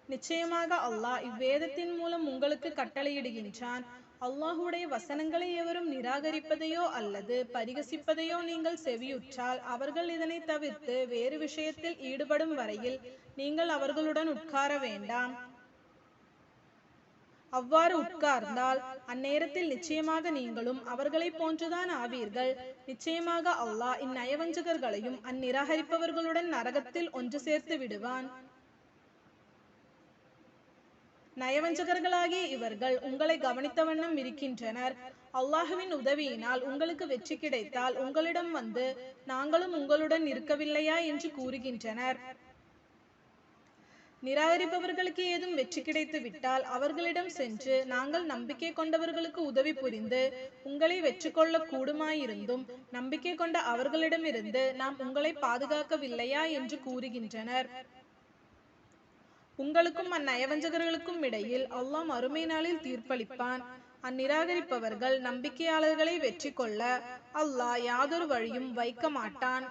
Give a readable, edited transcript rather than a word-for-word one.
நிச்சயமாக அல்லாஹ் இவ்வேதத்தின் மூலம் உங்களுக்கு கட்டளையிடுகின்றான். அல்லாஹுடைய வசனங்களை எவரும் நிராகரிப்பதையோ அல்லது பரிகசிப்பதையோ நீங்கள் செவியுற்றால் அவர்கள் இதனை தவிர்த்து வேறு விஷயத்தில் ஈடுபடும் வரையில் நீங்கள் அவர்களுடன் உட்கார வேண்டாம். அவ்வாறு உட்கார்ந்தால் அந்நேரத்தில் நிச்சயமாக நீங்களும் அவர்களை போன்றுதான் ஆவீர்கள். நிச்சயமாக அல்லாஹ் இந்நயவஞ்சகர்களையும் அந்நிராகரிப்பவர்களுடன் நரகத்தில் ஒன்று சேர்த்து விடுவான். நயவஞ்சகர்களாகிய இவர்கள் உங்களை கவனித்த வண்ணம் இருக்கின்றனர். அல்லாஹுவின் உதவியினால் உங்களுக்கு வெற்றி கிடைத்தால் உங்களிடம் வந்து நாங்களும் உங்களுடன் இருக்கவில்லையா என்று கூறுகின்றனர். நிராகரிப்பவர்களுக்கு ஏதும் வெற்றி கிடைத்து விட்டால் அவர்களிடம் சென்று நாங்கள் நம்பிக்கை கொண்டவர்களுக்கு உதவி புரிந்து உங்களை வெற்றி கொள்ள கூடுமாயிருந்தும் நம்பிக்கை கொண்ட அவர்களிடமிருந்து நாம் உங்களை பாதுகாக்கவில்லையா என்று கூறுகின்றனர். உங்களுக்கும் அந்நயவஞ்சகர்களுக்கும் இடையில் அல்லாஹ் மறுமை நாளில் தீர்ப்பளிப்பான். அந்நிராகரிப்பவர்கள் நம்பிக்கையாளர்களை வெற்றி கொள்ள அல்லாஹ் யாதொரு வழியும் வைக்க மாட்டான்.